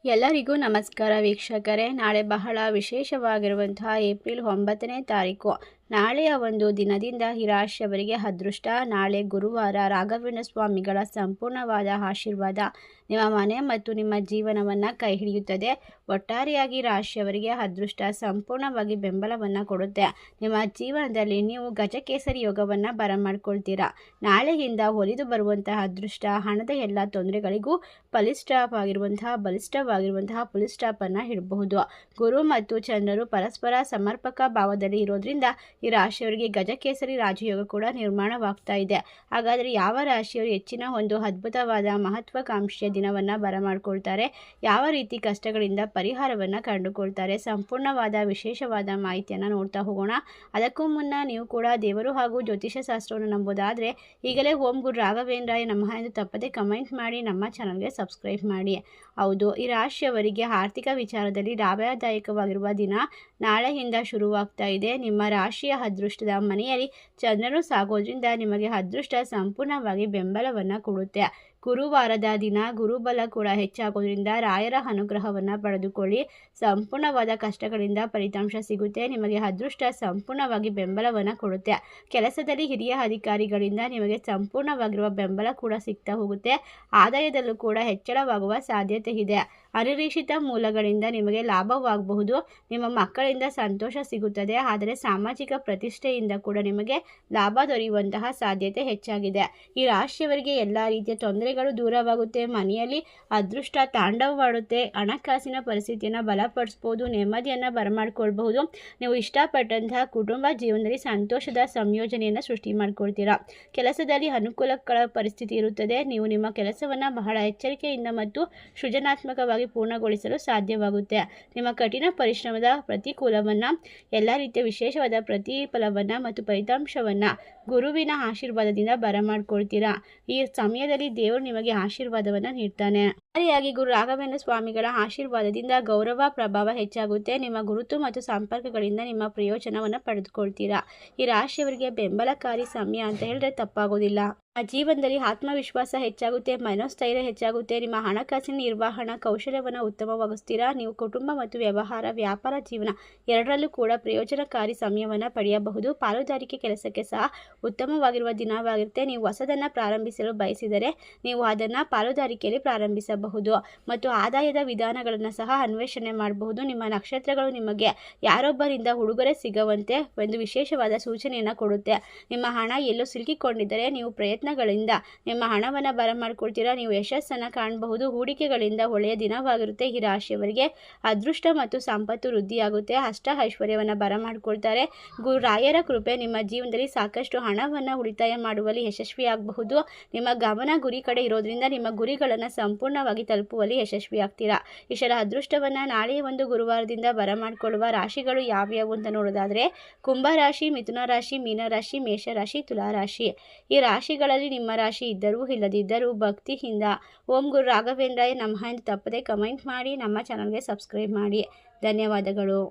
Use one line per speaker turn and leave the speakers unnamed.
ಎಲ್ಲರಿಗೂ ನಮಸ್ಕಾರ ವೀಕ್ಷಕರೇ. ನಾಳೆ ಬಹಳ ವಿಶೇಷವಾಗಿರುವಂತಹ ಏಪ್ರಿಲ್ 9ನೇ ತಾರೀಕು ನಾಳೆಯ ಒಂದು ದಿನದಿಂದ ಈ ರಾಶಿಯವರಿಗೆ ಅದೃಷ್ಟ. ನಾಳೆ ಗುರುವಾರ ರಾಘವೇಂದ್ರ ಸ್ವಾಮಿಗಳ ಸಂಪೂರ್ಣವಾದ ಆಶೀರ್ವಾದ ನಿಮ್ಮ ಮನೆ ಮತ್ತು ನಿಮ್ಮ ಜೀವನವನ್ನು ಕೈ ಹಿಡಿಯುತ್ತದೆ. ಒಟ್ಟಾರೆಯಾಗಿ ರಾಶಿಯವರಿಗೆ ಅದೃಷ್ಟ ಸಂಪೂರ್ಣವಾಗಿ ಬೆಂಬಲವನ್ನು ಕೊಡುತ್ತೆ. ನಿಮ್ಮ ಜೀವನದಲ್ಲಿ ನೀವು ಗಜಕೇಸರಿ ಯೋಗವನ್ನು ಬರಮಾಡ್ಕೊಳ್ತೀರಾ. ನಾಳೆಯಿಂದ ಒಲಿದು ಬರುವಂತಹ ಅದೃಷ್ಟ ಹಣದ ಎಲ್ಲ ತೊಂದರೆಗಳಿಗೂ ಬಲಿಷ್ಠವಾಗಿರುವಂತಹ ಫುಲ್ ಸ್ಟಾಪನ್ನು ಇಡಬಹುದು. ಗುರು ಮತ್ತು ಚಂದ್ರರು ಪರಸ್ಪರ ಸಮರ್ಪಕ ಭಾವದಲ್ಲಿ ಇರೋದ್ರಿಂದ ಈ ರಾಶಿಯವರಿಗೆ ಗಜಕೇಸರಿ ರಾಜಯೋಗ ಕೂಡ ನಿರ್ಮಾಣವಾಗ್ತಾ ಇದೆ. ಹಾಗಾದರೆ ಯಾವ ರಾಶಿಯವರು ಹೆಚ್ಚಿನ ಒಂದು ಅದ್ಭುತವಾದ ಮಹತ್ವಾಕಾಂಕ್ಷೆಯ ದಿನವನ್ನು ಬರಮಾಡ್ಕೊಳ್ತಾರೆ, ಯಾವ ರೀತಿ ಕಷ್ಟಗಳಿಂದ ಪರಿಹಾರವನ್ನು ಕಂಡುಕೊಳ್ತಾರೆ, ಸಂಪೂರ್ಣವಾದ ವಿಶೇಷವಾದ ಮಾಹಿತಿಯನ್ನು ನೋಡ್ತಾ ಹೋಗೋಣ. ಅದಕ್ಕೂ ಮುನ್ನ ನೀವು ಕೂಡ ದೇವರು ಹಾಗೂ ಜ್ಯೋತಿಷ್ಯ ಶಾಸ್ತ್ರವನ್ನು ನಂಬೋದಾದರೆ ಈಗಲೇ ಓಂ ಗುರು ರಾಘವೇಂದ್ರಾಯ ನಮಃ ಎಂದು ತಪ್ಪದೆ ಕಮೆಂಟ್ ಮಾಡಿ ನಮ್ಮ ಚಾನಲ್ಗೆ ಸಬ್ಸ್ಕ್ರೈಬ್ ಮಾಡಿ. ಹೌದು, ಈ ರಾಶಿಯವರಿಗೆ ಆರ್ಥಿಕ ವಿಚಾರದಲ್ಲಿ ಲಾಭದಾಯಕವಾಗಿರುವ ದಿನ ನಾಳೆಯಿಂದ ಶುರುವಾಗ್ತಾ ಇದೆ. ನಿಮ್ಮ ರಾಶಿಯ ಅದೃಷ್ಟದ ಮನೆಯಲ್ಲಿ ಚಂದ್ರನು ಸಾಗೋದ್ರಿಂದ ನಿಮಗೆ ಅದೃಷ್ಟ ಸಂಪೂರ್ಣವಾಗಿ ಬೆಂಬಲವನ್ನು ಕೊಡುತ್ತೆ. ಗುರುವಾರದ ದಿನ ಗುರುಬಲ ಕೂಡ ಹೆಚ್ಚಾಗೋದ್ರಿಂದ ರಾಯರ ಅನುಗ್ರಹವನ್ನು ಪಡೆದುಕೊಳ್ಳಿ. ಸಂಪೂರ್ಣವಾದ ಕಷ್ಟಗಳಿಂದ ಫಲಿತಾಂಶ ಸಿಗುತ್ತೆ. ನಿಮಗೆ ಅದೃಷ್ಟ ಸಂಪೂರ್ಣವಾಗಿ ಬೆಂಬಲವನ್ನು ಕೊಡುತ್ತೆ. ಕೆಲಸದಲ್ಲಿ ಹಿರಿಯ ಅಧಿಕಾರಿಗಳಿಂದ ನಿಮಗೆ ಸಂಪೂರ್ಣವಾಗಿರುವ ಬೆಂಬಲ ಕೂಡ ಸಿಗ್ತಾ ಹೋಗುತ್ತೆ. ಆದಾಯದಲ್ಲೂ ಕೂಡ ಹೆಚ್ಚಳವಾಗುವ ಸಾಧ್ಯತೆ ಇದೆ. ಅನಿರೀಕ್ಷಿತ ಮೂಲಗಳಿಂದ ನಿಮಗೆ ಲಾಭವಾಗಬಹುದು. ನಿಮ್ಮ ಮಕ್ಕಳಿಂದ ಸಂತೋಷ ಸಿಗುತ್ತದೆ. ಆದರೆ ಸಾಮಾಜಿಕ ಪ್ರತಿಷ್ಠೆಯಿಂದ ಕೂಡ ನಿಮಗೆ ಲಾಭ ದೊರೆಯುವಂತಹ ಸಾಧ್ಯತೆ ಹೆಚ್ಚಾಗಿದೆ. ಈ ರಾಶಿಯವರಿಗೆ ಎಲ್ಲ ರೀತಿಯ ತೊಂದರೆಗಳು ದೂರವಾಗುತ್ತೆ. ಮನೆಯಲ್ಲಿ ಅದೃಷ್ಟ ತಾಂಡವವಾಡುತ್ತೆ. ಹಣಕಾಸಿನ ಪರಿಸ್ಥಿತಿಯನ್ನು ಬಲಪಡಿಸಬಹುದು. ನೆಮ್ಮದಿಯನ್ನು ಬರಮಾಡ್ಕೊಳ್ಬಹುದು. ನೀವು ಇಷ್ಟಪಟ್ಟಂತಹ ಕುಟುಂಬ ಜೀವನದಲ್ಲಿ ಸಂತೋಷದ ಸಂಯೋಜನೆಯನ್ನು ಸೃಷ್ಟಿ ಮಾಡ್ಕೊಳ್ತೀರಾ. ಕೆಲಸದಲ್ಲಿ ಅನುಕೂಲಕರ ಪರಿಸ್ಥಿತಿ ಇರುತ್ತದೆ. ನೀವು ನಿಮ್ಮ ಕೆಲಸವನ್ನು ಬಹಳ ಎಚ್ಚರಿಕೆಯಿಂದ ಮತ್ತು ಸೃಜನಾತ್ಮಕವಾಗಿ ಪೂರ್ಣಗೊಳಿಸಲು ಸಾಧ್ಯವಾಗುತ್ತೆ. ನಿಮ್ಮ ಕಠಿಣ ಪರಿಶ್ರಮದ ಪ್ರತಿಕೂಲವನ್ನು ಎಲ್ಲ ರೀತಿಯ ವಿಶೇಷವಾದ ಪ್ರತಿಫಲವನ್ನು ಮತ್ತು ಫಲಿತಾಂಶವನ್ನು ಗುರುವಿನ ಆಶೀರ್ವಾದದಿಂದ ಬರಮಾಡ್ಕೊಳ್ತೀರಾ. ಈ ಸಮಯದಲ್ಲಿ ದೇವರು ನಿಮಗೆ ಆಶೀರ್ವಾದವನ್ನು ನೀಡ್ತಾನೆ. ಸರಿಯಾಗಿ ಗುರು ರಾಘವೇಂದ್ರ ಸ್ವಾಮಿಗಳ ಆಶೀರ್ವಾದದಿಂದ ಗೌರವ ಪ್ರಭಾವ ಹೆಚ್ಚಾಗುತ್ತೆ. ನಿಮ್ಮ ಗುರುತು ಮತ್ತು ಸಂಪರ್ಕಗಳಿಂದ ನಿಮ್ಮ ಪ್ರಯೋಜನವನ್ನು ಪಡೆದುಕೊಳ್ತೀರಾ. ಈ ರಾಶಿಯವರಿಗೆ ಬೆಂಬಲಕಾರಿ ಸಮಯ ಅಂತ ಹೇಳಿದ್ರೆ ತಪ್ಪಾಗೋದಿಲ್ಲ. ಜೀವನದಲ್ಲಿ ಆತ್ಮವಿಶ್ವಾಸ ಹೆಚ್ಚಾಗುತ್ತೆ. ಮನೋಸ್ಥೈರ್ಯ ಹೆಚ್ಚಾಗುತ್ತೆ. ನಿಮ್ಮ ಹಣಕಾಸಿನ ನಿರ್ವಹಣಾ ಕೌಶಲ್ಯವನ್ನು ಉತ್ತಮವಾಗಿಸ್ತೀರಾ. ನೀವು ಕುಟುಂಬ ಮತ್ತು ವ್ಯಾಪಾರ ಜೀವನ ಎರಡರಲ್ಲೂ ಕೂಡ ಪ್ರಯೋಜನಕಾರಿ ಸಮಯವನ್ನು ಪಡೆಯಬಹುದು. ಪಾಲುದಾರಿಕೆ ಕೆಲಸಕ್ಕೆ ಸಹ ಉತ್ತಮವಾಗಿರುವ ದಿನವಾಗಿರುತ್ತೆ. ನೀವು ಹೊಸದನ್ನು ಪ್ರಾರಂಭಿಸಲು ಬಯಸಿದರೆ ನೀವು ಅದನ್ನು ಪಾಲುದಾರಿಕೆಯಲ್ಲಿ ಪ್ರಾರಂಭಿಸಬಹುದು ಮತ್ತು ಆದಾಯದ ವಿಧಾನಗಳನ್ನು ಸಹ ಅನ್ವೇಷಣೆ ಮಾಡಬಹುದು. ನಿಮ್ಮ ನಕ್ಷತ್ರಗಳು ನಿಮಗೆ ಯಾರೊಬ್ಬರಿಂದ ಉಡುಗೊರೆ ಸಿಗುವಂತೆ ಒಂದು ವಿಶೇಷವಾದ ಸೂಚನೆಯನ್ನು ಕೊಡುತ್ತೆ. ನಿಮ್ಮ ಹಣ ಎಲ್ಲೋ ಸಿಲುಕಿಕೊಂಡಿದ್ದರೆ ನೀವು ಪ್ರಯತ್ನಗಳಿಂದ ನಿಮ್ಮ ಹಣವನ್ನು ಬರಮಾಡ್ಕೊಳ್ತೀರಾ. ನೀವು ಯಶಸ್ಸನ್ನು ಕಾಣಬಹುದು. ಹೂಡಿಕೆಗಳಿಂದ ಒಳ್ಳೆಯ ದಿನವಾಗಿರುತ್ತೆ. ಈ ರಾಶಿಯವರಿಗೆ ಅದೃಷ್ಟ ಮತ್ತು ಸಂಪತ್ತು ವೃದ್ಧಿಯಾಗುತ್ತೆ. ಅಷ್ಟ ಐಶ್ವರ್ಯವನ್ನು ಬರಮಾಡ್ಕೊಳ್ತಾರೆ. ಗುರು ರಾಯರ ಕೃಪೆ ನಿಮ್ಮ ಜೀವನದಲ್ಲಿ ಸಾಕಷ್ಟು ಹಣವನ್ನು ಉಳಿತಾಯ ಮಾಡುವಲ್ಲಿ ಯಶಸ್ವಿಯಾಗಬಹುದು. ನಿಮ್ಮ ಗಮನ ಗುರಿ ಕಡೆ ಇರೋದ್ರಿಂದ ನಿಮ್ಮ ಗುರಿಗಳನ್ನು ಸಂಪೂರ್ಣವಾಗಿ ತಲುಪುವಲ್ಲಿ ಯಶಸ್ವಿಯಾಗ್ತೀರಾ. ಇಷ್ಟರ ಅದೃಷ್ಟವನ್ನು ನಾಳೆಯ ಒಂದು ಗುರುವಾರದಿಂದ ಬರಮಾಡಿಕೊಳ್ಳುವ ರಾಶಿಗಳು ಯಾವ್ಯಾವು ಅಂತ ನೋಡೋದಾದರೆ ಕುಂಭರಾಶಿ, ಮಿಥುನ ರಾಶಿ, ಮೀನರಾಶಿ, ಮೇಷರಾಶಿ, ತುಲಾರಾಶಿ. ಈ ರಾಶಿಗಳಲ್ಲಿ ನಿಮ್ಮ ರಾಶಿ ಇದ್ದರೂ ಇಲ್ಲದಿದ್ದರೂ ಭಕ್ತಿಯಿಂದ ಓಂ ಗುರು ರಾಘವೇಂದ್ರಾಯ ನಮಃ ಎಂದು ತಪ್ಪದೆ ಕಮೆಂಟ್ ಮಾಡಿ ನಮ್ಮ ಚಾನಲ್ಗೆ ಸಬ್ಸ್ಕ್ರೈಬ್ ಮಾಡಿ. ಧನ್ಯವಾದಗಳು.